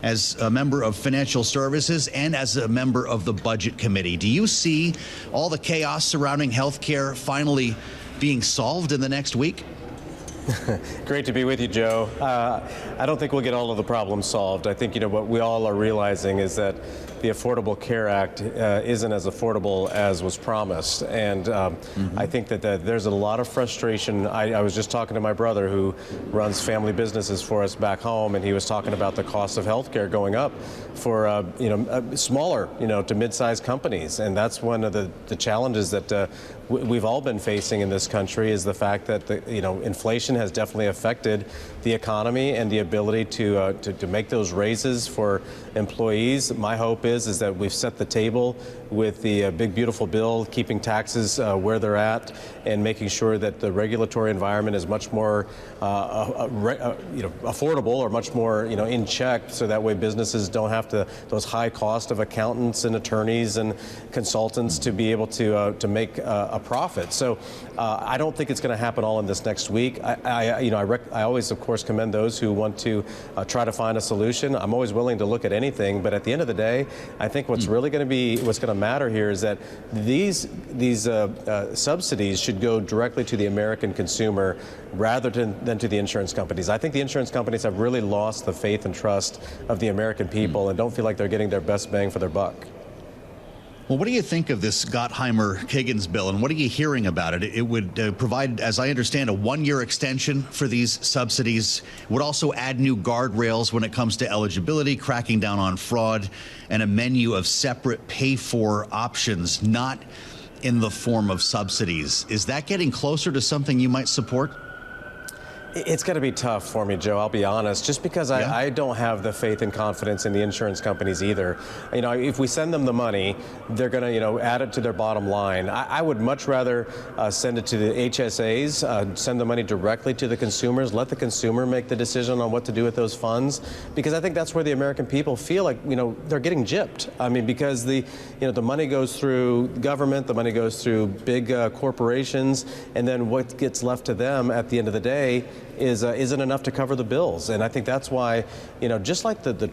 As a member of Financial Services and as a member of the Budget Committee, do you see all the chaos surrounding health care finally being solved in the next week? Great to be with you, Joe. I don't think we'll get all of the problems solved. I think, what we all are realizing is that the Affordable Care Act isn't as affordable as was promised. And I think that there's a lot of frustration. I was just talking to my brother who runs family businesses for us back home, and he was talking about the cost of health care going up for, smaller, to mid-sized companies. And that's one of the challenges that we've all been facing in this country, is the fact that, inflation has definitely affected the economy and the ability to make those raises for employees. My hope is that we've set the table with the big beautiful bill, keeping taxes where they're at and making sure that the regulatory environment is much more affordable, or much more in check, so that way businesses don't have those high cost of accountants and attorneys and consultants to be able to make a profit. So I don't think it's going to happen all in this next week. I always, of course, commend those who want to try to find a solution. I'm always willing to look at anything, but at the end of the day, I think what's really going to matter here is that these subsidies should go directly to the American consumer rather than to the insurance companies. I think the insurance companies have really lost the faith and trust of the American people and don't feel like they're getting their best bang for their buck. Well, what do you think of this Gottheimer-Higgins bill, and what are you hearing about it? It would provide, as I understand, a one-year extension for these subsidies. It would also add new guardrails when it comes to eligibility, cracking down on fraud, and a menu of separate pay-for options, not in the form of subsidies. Is that getting closer to something you might support? It's going to be tough for me, Joe, I'll be honest, just because I don't have the faith and confidence in the insurance companies either. If we send them the money, they're going to, add it to their bottom line. I would much rather send it to the HSAs, send the money directly to the consumers, let the consumer make the decision on what to do with those funds, because I think that's where the American people feel like, they're getting gypped. because the money goes through government, the money goes through big corporations, and then what gets left to them at the end of the day isn't enough to cover the bills. And I think that's why, just like the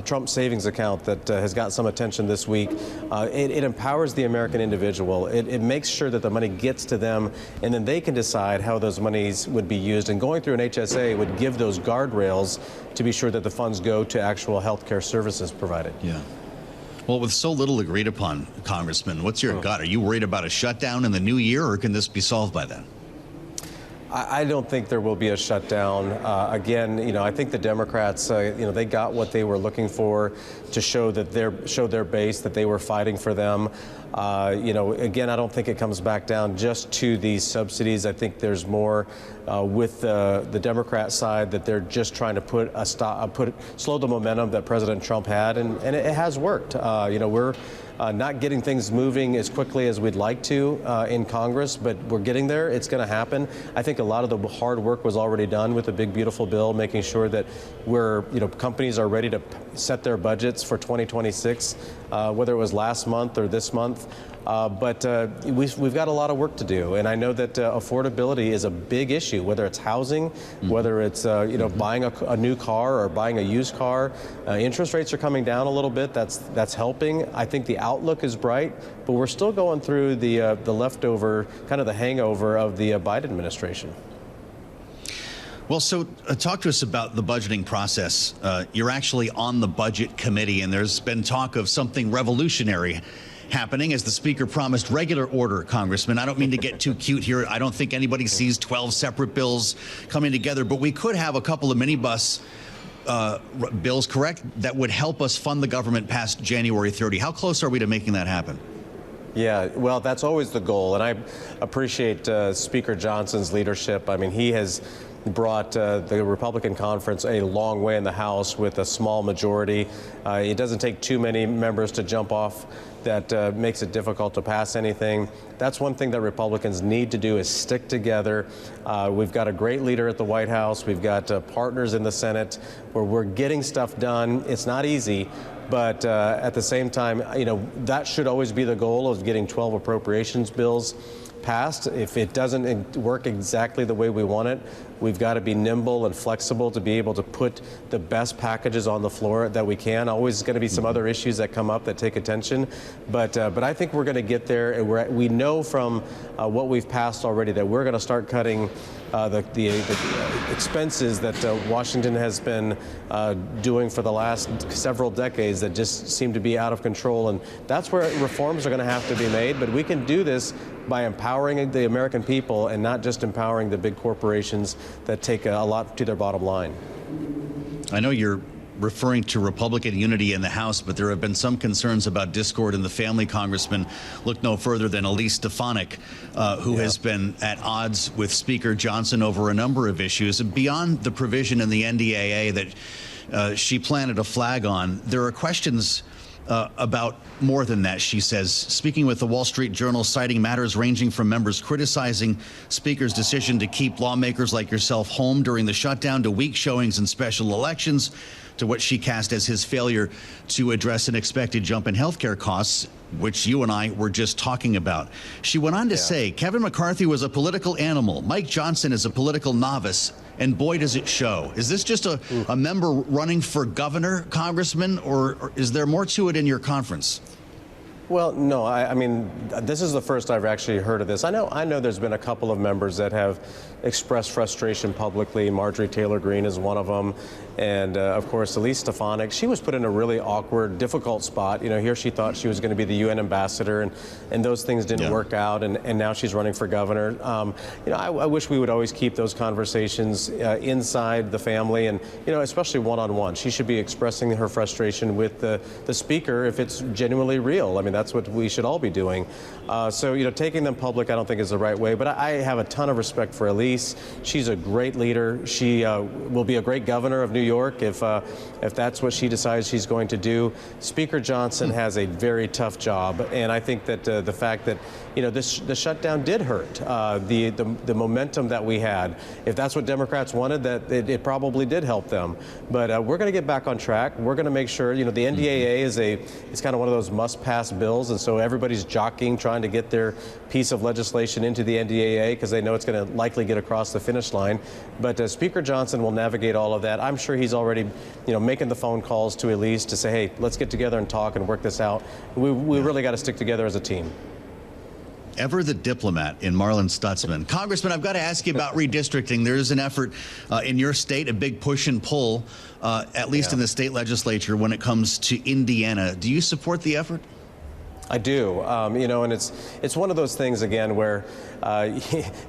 Trump savings account that has got some attention this week, it empowers the American individual. It makes sure that the money gets to them, and then they can decide how those monies would be used. And going through an HSA would give those guardrails to be sure that the funds go to actual health care services provided. Yeah. Well, with so little agreed upon, Congressman, what's your gut? Are you worried about a shutdown in the new year, or can this be solved by then? I don't think there will be a shutdown. Again, I think the Democrats, they got what they were looking for to show their base that they were fighting for them. Again, I don't think it comes back down just to these subsidies. I think there's more with the Democrat side, that they're just trying to slow the momentum that President Trump had, and it has worked. We're not getting things moving as quickly as we'd like to in Congress, but we're getting there. It's going to happen. I think a lot of the hard work was already done with the big beautiful bill, making sure that companies are ready to set their budgets for 2026, whether it was last month or this month. But we've got a lot of work to do, and I know that affordability is a big issue, whether it's housing, whether it's buying a new car or buying a used car. Interest rates are coming down a little bit. That's helping. I think the outlook is bright, but we're still going through the leftover, kind of the hangover of the Biden administration. Well, so talk to us about the budgeting process. You're actually on the Budget Committee, and there's been talk of something revolutionary happening, as the Speaker promised regular order, Congressman. I don't mean to get too cute here. I don't think anybody sees 12 separate bills coming together, but we could have a couple of minibus bills, correct, that would help us fund the government past January 30. How close are we to making that happen? Yeah, well, that's always the goal, and I appreciate Speaker Johnson's leadership. He has brought the Republican conference a long way in the House with a small majority. It doesn't take too many members to jump off that makes it difficult to pass anything. That's one thing that Republicans need to do, is stick together. We've got a great leader at the White House. We've got partners in the Senate where we're getting stuff done. It's not easy, but at the same time, that should always be the goal, of getting 12 appropriations bills passed. If it doesn't work exactly the way we want it, we've got to be nimble and flexible to be able to put the best packages on the floor that we can. Always going to be some other issues that come up that take attention, but I think we're going to get there, and we know from what we've passed already that we're going to start cutting the expenses that Washington has been doing for the last several decades that just seem to be out of control, and that's where reforms are going to have to be made. But we can do this by empowering the American people and not just empowering the big corporations that take a lot to their bottom line. I know you're referring to Republican unity in the House, but there have been some concerns about discord in the family. Congressman, look no further than Elise Stefanik, who has been at odds with Speaker Johnson over a number of issues. Beyond the provision in the NDAA that she planted a flag on, there are questions about more than that, she says. Speaking with the Wall Street Journal, citing matters ranging from members criticizing Speaker's decision to keep lawmakers like yourself home during the shutdown, to weak showings in special elections, to what she cast as his failure to address an expected jump in health care costs, which you and I were just talking about. She went on to say, Kevin McCarthy was a political animal. Mike Johnson is a political novice. And boy, does it show. Is this just a member running for governor, Congressman, or is there more to it in your conference? Well, no, I mean, this is the first I've actually heard of this. I know there's been a couple of members that have expressed frustration publicly. Marjorie Taylor Greene is one of them. And of course, Elise Stefanik, she was put in a really awkward, difficult spot. You know, here she thought she was going to be the UN ambassador, and those things didn't work out. And now she's running for governor. You know, I wish we would always keep those conversations inside the family, and, you know, especially one-on-one. She should be expressing her frustration with the speaker if it's genuinely real. I mean, that's what we should all be doing. So, you know, taking them public I don't think is the right way. But I have a ton of respect for Elise. She's a great leader. She will be a great governor of New York if that's what she decides she's going to do. Speaker Johnson has a very tough job, and I think that the fact that, you know, the shutdown did hurt the momentum that we had. If that's what Democrats wanted, that it probably did help them. But we're going to get back on track. We're going to make sure, you know, the NDAA is kind of one of those must-pass bills, and so everybody's jockeying, trying to get their piece of legislation into the NDAA because they know it's going to likely get across the finish line. But Speaker Johnson will navigate all of that. I'm sure he's already, you know, making the phone calls to Elise to say, hey, let's get together and talk and work this out. We really got to stick together as a team. Ever the diplomat in Marlin Stutzman. Congressman, I've got to ask you about redistricting. There is an effort in your state, a big push and pull, at least in the state legislature, when it comes to Indiana. Do you support the effort? I do, you know, and it's one of those things, again, where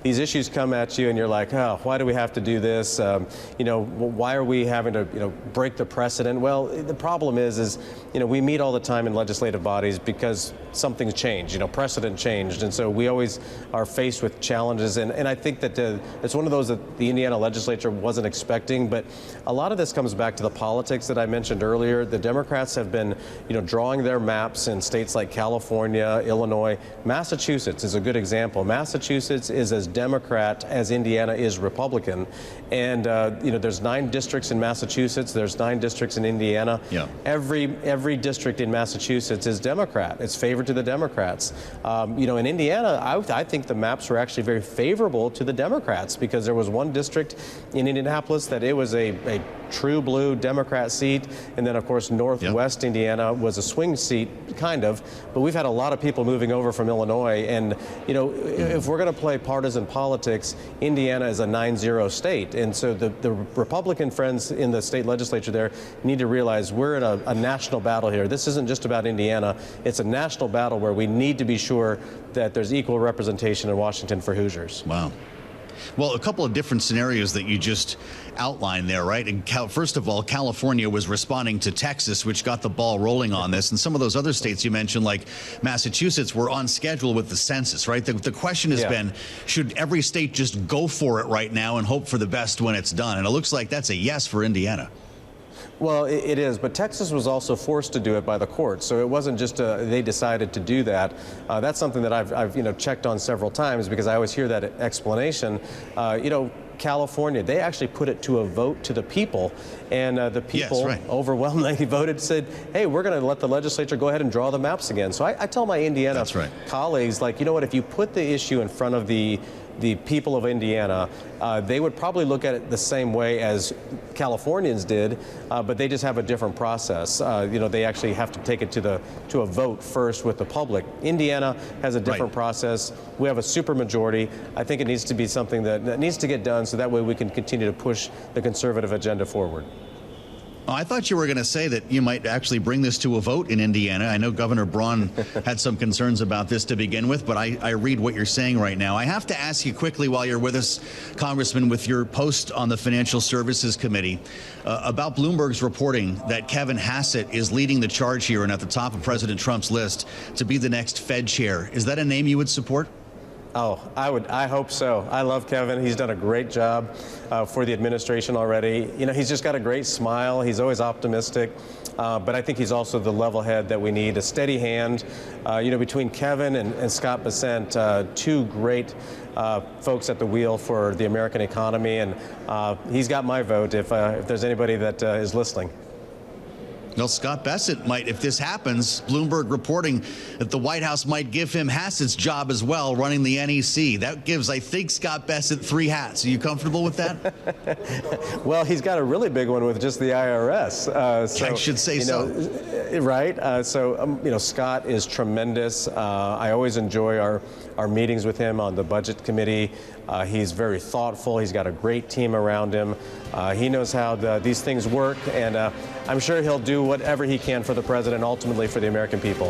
these issues come at you and you're like, oh, why do we have to do this? You know, why are we having to, you know, break the precedent? Well, the problem is, you know, we meet all the time in legislative bodies because something's changed, you know, precedent changed. And so we always are faced with challenges. And I think that it's one of those that the Indiana legislature wasn't expecting. But a lot of this comes back to the politics that I mentioned earlier. The Democrats have been, you know, drawing their maps in states like California, Illinois. Massachusetts is a good example. Massachusetts is as Democrat as Indiana is Republican. And, you know, there's 9 districts in Massachusetts. There's 9 districts in Indiana. Yeah. Every district in Massachusetts is Democrat. It's favored to the Democrats. You know, in Indiana, I think the maps were actually very favorable to the Democrats because there was one district in Indianapolis that it was a true blue Democrat seat. And then, of course, Northwest Indiana was a swing seat, kind of. But we've had a lot of people moving over from Illinois. And, you know, if we're going to play partisan politics, Indiana is a 9-0 state. And so the Republican friends in the state legislature there need to realize we're in a national battle here. This isn't just about Indiana. It's a national battle where we need to be sure that there's equal representation in Washington for Hoosiers. Wow. Well, a couple of different scenarios that you just outlined there, right? And first of all, California was responding to Texas, which got the ball rolling on this. And some of those other states you mentioned, like Massachusetts, were on schedule with the census, right? The question has been, should every state just go for it right now and hope for the best when it's done? And it looks like that's a yes for Indiana. Well, it is, but Texas was also forced to do it by the courts, so it wasn't just they decided to do that. That's something that I've you know, checked on several times because I always hear that explanation. You know, California, they actually put it to a vote to the people, and the people Yes, right. overwhelmingly voted, said, hey, we're going to let the legislature go ahead and draw the maps again. So I tell my Indiana That's right. colleagues, like, you know what, if you put the issue in front of the people of Indiana, they would probably look at it the same way as Californians did, but they just have a different process. They actually have to take it to a vote first with the public. Indiana has a different process. We have a supermajority. I think it needs to be something that needs to get done so that way we can continue to push the conservative agenda forward. Oh, I thought you were going to say that you might actually bring this to a vote in Indiana. I know Governor Braun had some concerns about this to begin with, but I read what you're saying right now. I have to ask you quickly while you're with us, Congressman, with your post on the Financial Services Committee, about Bloomberg's reporting that Kevin Hassett is leading the charge here and at the top of President Trump's list to be the next Fed chair. Is that a name you would support? Oh, I hope so. I love Kevin. He's done a great job for the administration already. He's just got a great smile. He's always optimistic. But I think he's also the level head that we need, a steady hand. Between Kevin and Scott Bessent, two great folks at the wheel for the American economy. And he's got my vote if there's anybody that is listening. Well, Scott Bessent might, if this happens, Bloomberg reporting that the White House might give him Hassett's job as well, running the NEC. That gives, I think, Scott Bessent 3 hats. Are you comfortable with that? Well, he's got a really big one with just the IRS. I should say so. Right. Scott is tremendous. I always enjoy our meetings with him on the Budget Committee. He's very thoughtful. He's got a great team around him. He knows how these things work, and I'm sure he'll do whatever he can for the president, ultimately for the American people.